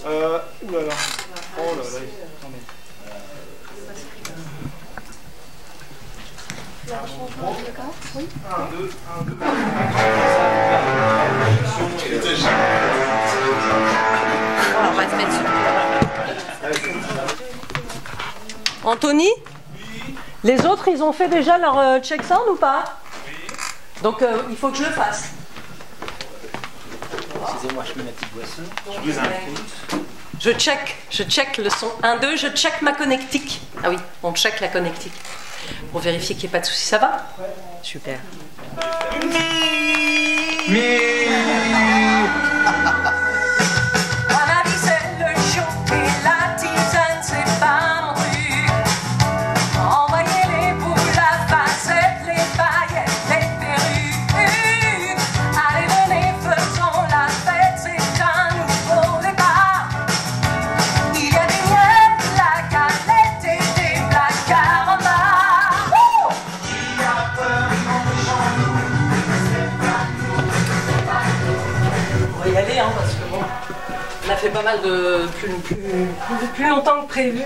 Oulala. Oh là là. Attendez. Oui. 1, 2, 1, 2. Alors, on va se mettre sur. Anthony? Oui. Les autres, ils ont fait déjà leur check sound ou pas? Oui. Donc, il faut que je le fasse. Excusez-moi, je mets ma petite boisson. Je check le son. 1, 2, je check ma connectique. Ah oui, on check la connectique. Pour vérifier qu'il n'y ait pas de souci. Ça va? Ouais. Super. Parce que bon, on a fait pas mal de plus longtemps que prévu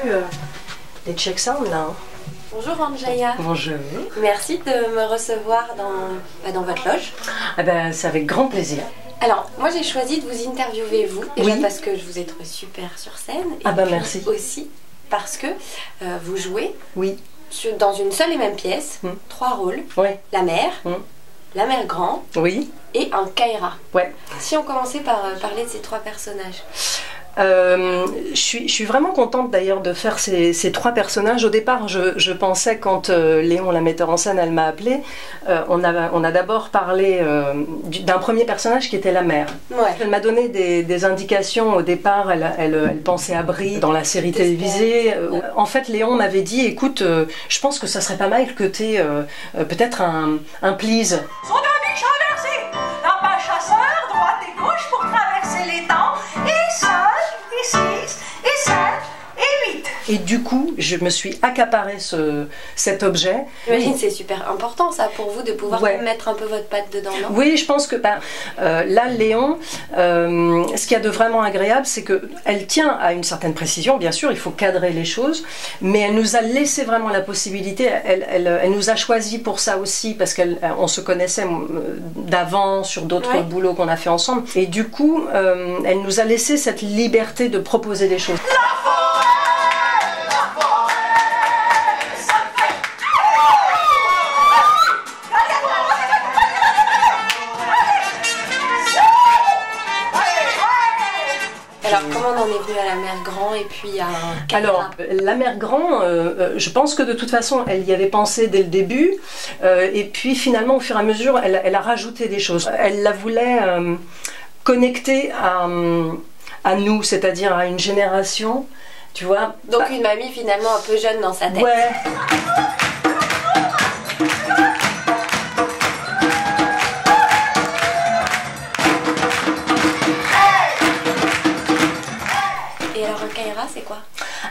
les check sound là. Hein. Bonjour Anjaya. Bonjour. Merci de me recevoir dans votre loge. Eh ben, c'est avec grand plaisir. Alors, moi j'ai choisi de vous interviewer vous, déjà Oui. parce que je vous ai trouvé super sur scène. Et Ah ben puis merci. aussi parce que vous jouez Oui. dans une seule et même pièce, 3 rôles. Oui. La mère, la mère grand Oui. et un Kaira. Ouais. Si on commençait par parler de ces 3 personnages. Je suis vraiment contente d'ailleurs de faire ces 3 personnages. Au départ, je pensais quand Léon, la metteur en scène, elle m'a appelée, on a d'abord parlé d'un premier personnage qui était la mère. Ouais. Elle m'a donné des indications au départ, elle pensait à Brie dans la série télévisée. En fait, Léon m'avait dit, écoute, je pense que ça serait pas mal que tu aies peut-être un please. Son ami traversé, un pas chasseur, droite et gauche pour traverser les temps, et 5, et 6, et 7, et 8. Et du coup, je me suis accaparé cet objet. J'imagine c'est super important ça pour vous de pouvoir mettre un peu votre patte dedans, non? Oui, je pense que là, Léon, ce qu'il y a de vraiment agréable, c'est qu'elle tient à une certaine précision, bien sûr, il faut cadrer les choses, mais elle nous a laissé vraiment la possibilité, elle nous a choisi pour ça aussi, parce qu'on se connaissait d'avant sur d'autres boulots qu'on a fait ensemble, et du coup, elle nous a laissé cette liberté de proposer des choses. Alors, comment on en est venu à la mère grand et puis à un Kaira? Alors, la mère grand, je pense que de toute façon, elle y avait pensé dès le début. Et puis finalement, au fur et à mesure, elle a rajouté des choses. Elle la voulait connecter à nous, c'est-à-dire à une génération, tu vois. Donc une mamie finalement un peu jeune dans sa tête. Ouais. Et alors un Kaira, c'est quoi?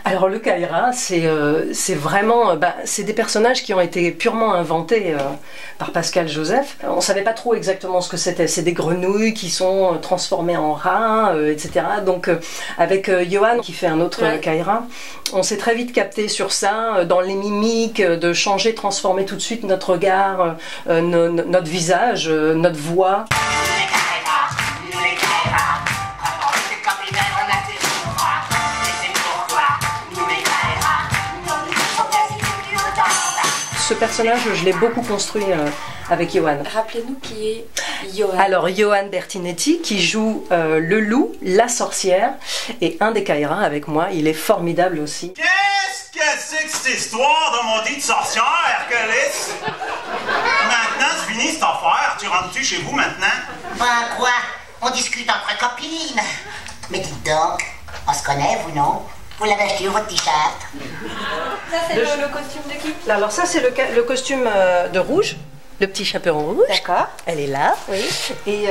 Alors le Kaira, c'est vraiment, c'est des personnages qui ont été purement inventés par Pascal Joseph. On ne savait pas trop exactement ce que c'était. C'est des grenouilles qui sont transformées en rats, etc. Donc avec Johan qui fait un autre Kaira, on s'est très vite capté sur ça, dans les mimiques, de changer, transformer tout de suite notre regard, notre visage, notre voix. Ce personnage, je l'ai beaucoup construit avec Johan. Rappelez-nous qui est Johan. Alors, Johan Bertinetti, qui joue le loup, la sorcière, et un des Kaira avec moi. Il est formidable aussi. Qu'est-ce que c'est que cette histoire de maudite sorcière, Hercules? Maintenant, c'est fini cette affaire. Tu rentres-tu chez vous maintenant? Ben quoi? On discute entre copines. Mais dites donc, on se connaît, vous non? Vous l'avez acheté où, votre t-shirt? Ça, c'est le costume de qui? Alors ça, c'est le costume de Rouge, le petit chaperon rouge. D'accord. Elle est là. Oui. Et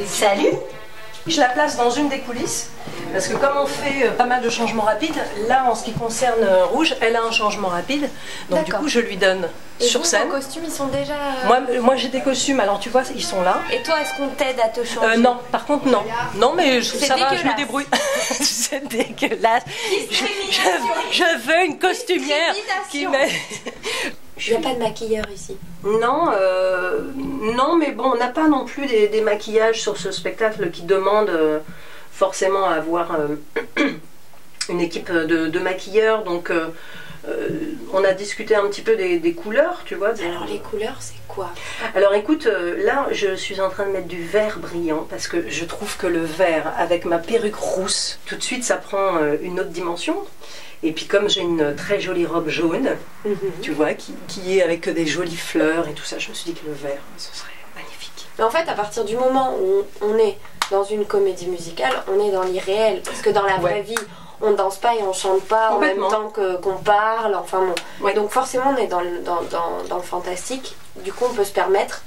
salut. Je la place dans une des coulisses, parce que comme on fait pas mal de changements rapides, là en ce qui concerne Rouge, elle a un changement rapide, donc du coup je lui donne sur scène. Vos costumes, ils sont déjà... Moi j'ai des costumes, alors tu vois, ils sont là. Et toi, est-ce qu'on t'aide à te changer? Non, par contre non. Non mais ça va, je me dégueulasse. débrouille. C'est dégueulasse. Je veux une costumière qui met... Il n'y a pas de maquilleur ici. Non, non, mais bon, on n'a pas non plus des maquillages sur ce spectacle qui demandent forcément à avoir une équipe de maquilleurs, donc on a discuté un petit peu des couleurs, tu vois. Alors les couleurs, c'est quoi? Alors écoute, là je suis en train de mettre du vert brillant parce que je trouve que le vert avec ma perruque rousse, tout de suite ça prend une autre dimension. Et puis comme j'ai une très jolie robe jaune, tu vois, qui est avec des jolies fleurs et tout ça, je me suis dit que le vert, ce serait magnifique. Mais en fait, à partir du moment où on est dans une comédie musicale, on est dans l'irréel. Parce que dans la vraie vie, on danse pas et on chante pas en même temps qu'on parle. Enfin bon. Donc forcément, on est dans le fantastique. Du coup, on peut se permettre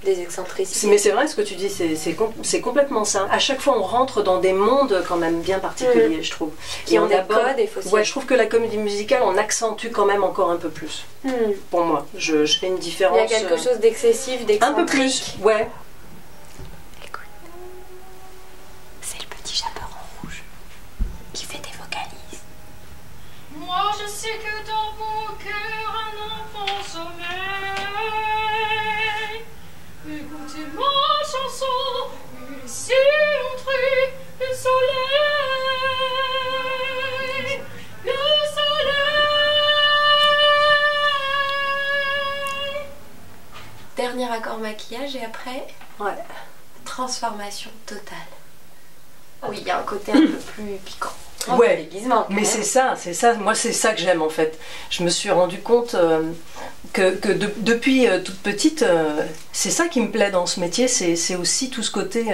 des excentricités. Mais c'est vrai ce que tu dis, c'est complètement ça. À chaque fois, on rentre dans des mondes quand même bien particuliers, je trouve. Qui ont des codes et faut je trouve que la comédie musicale, on accentue quand même encore un peu plus. Pour moi, je fais une différence. Il y a quelque chose d'excessif, d'excentrique. Un peu plus, ouais. Écoute, c'est le petit chaperon rouge qui fait des vocalises. Moi je sais que dans mon cœur un enfant sommeille. Écoutez ma chanson et laissez entrer le soleil. Le soleil. Dernier accord maquillage et après, transformation totale. Oui, il y a un côté un peu plus piquant. Déguisement, mais c'est ça, moi c'est ça que j'aime en fait. Je me suis rendu compte que depuis toute petite, c'est ça qui me plaît dans ce métier, c'est aussi tout ce côté,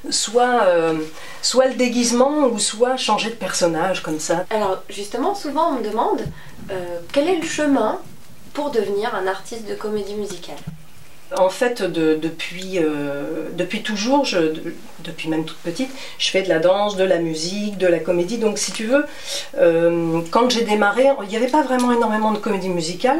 soit le déguisement ou soit changer de personnage comme ça. Alors justement, souvent on me demande quel est le chemin pour devenir un artiste de comédie musicale. En fait, depuis toujours, depuis même toute petite, je fais de la danse, de la musique, de la comédie. Donc si tu veux, quand j'ai démarré, il n'y avait pas vraiment énormément de comédie musicale.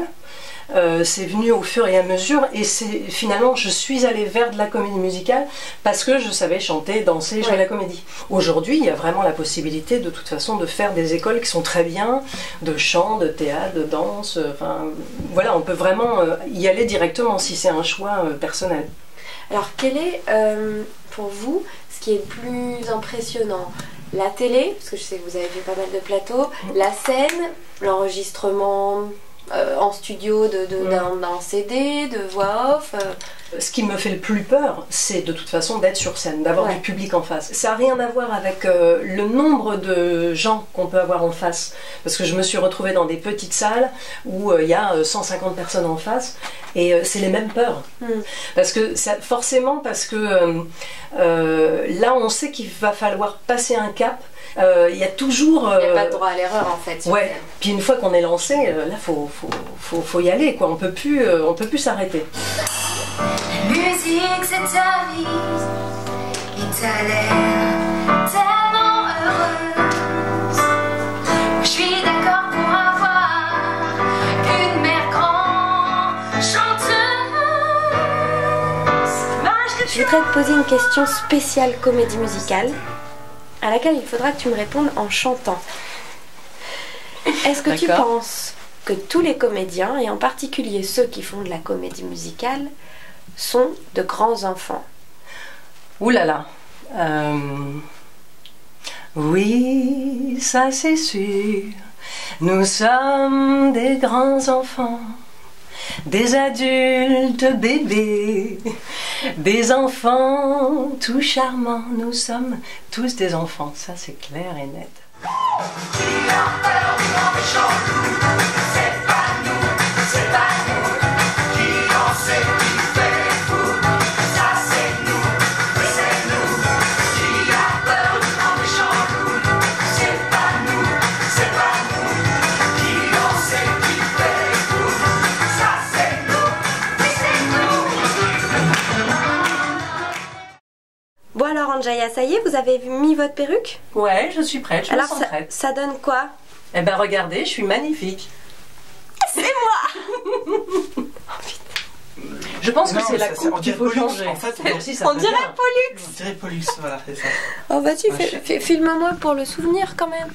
C'est venu au fur et à mesure et finalement je suis allée vers de la comédie musicale parce que je savais chanter, danser, jouer la comédie. Aujourd'hui il y a vraiment la possibilité de toute façon de faire des écoles qui sont très bien, de chant, de théâtre, de danse, enfin voilà, on peut vraiment y aller directement si c'est un choix personnel. Alors quel est pour vous ce qui est le plus impressionnant? La télé, parce que je sais que vous avez fait pas mal de plateaux, la scène, l'enregistrement en studio d'un CD, de voix off. Ce qui me fait le plus peur, c'est de toute façon d'être sur scène, d'avoir du public en face. Ça n'a rien à voir avec le nombre de gens qu'on peut avoir en face. Parce que je me suis retrouvée dans des petites salles où il y a 150 personnes en face et c'est les mêmes peurs. Parce que forcément, parce que là on sait qu'il va falloir passer un cap. Il y a toujours... Il n'y a pas de droit à l'erreur en fait. Puis une fois qu'on est lancé, là faut y aller, quoi. On peut plus s'arrêter. La musique c'est ta vie et t'as l'air tellement heureuse. Je suis d'accord pour avoir une mère grande chanteuse. Je voudrais te poser une question spéciale comédie musicale à laquelle il faudra que tu me répondes en chantant. Est-ce que tu penses que tous les comédiens, et en particulier ceux qui font de la comédie musicale, sont de grands enfants? Ouh là là. Oui, ça c'est sûr. Nous sommes des grands enfants, des adultes bébés, des enfants tout charmants. Nous sommes tous des enfants, ça c'est clair et net. Qui a peur du méchant loup? C'est pas nous, c'est pas nous. Qui en sait qui fait fou? Ça c'est nous. Qui a peur du méchant loup? C'est pas nous, c'est pas nous. Qui en sait qui fait fou? Ça c'est nous, oui c'est nous. Bon alors bon, Jaya, ça y est, vous avez mis votre perruque? Ouais, je suis prête, je me Alors, sens prête. ça donne quoi? Eh ben regardez, je suis magnifique. C'est moi. Je pense que Non, c'est la ça- coupe on qu'il dirait faut Pollux, changer. en fait, Elle aussi, ça On va dirait bien. Pollux. On dirait Pollux, voilà, c'est ça. Oh, vas-y, Ouais, filme-moi pour le souvenir quand même.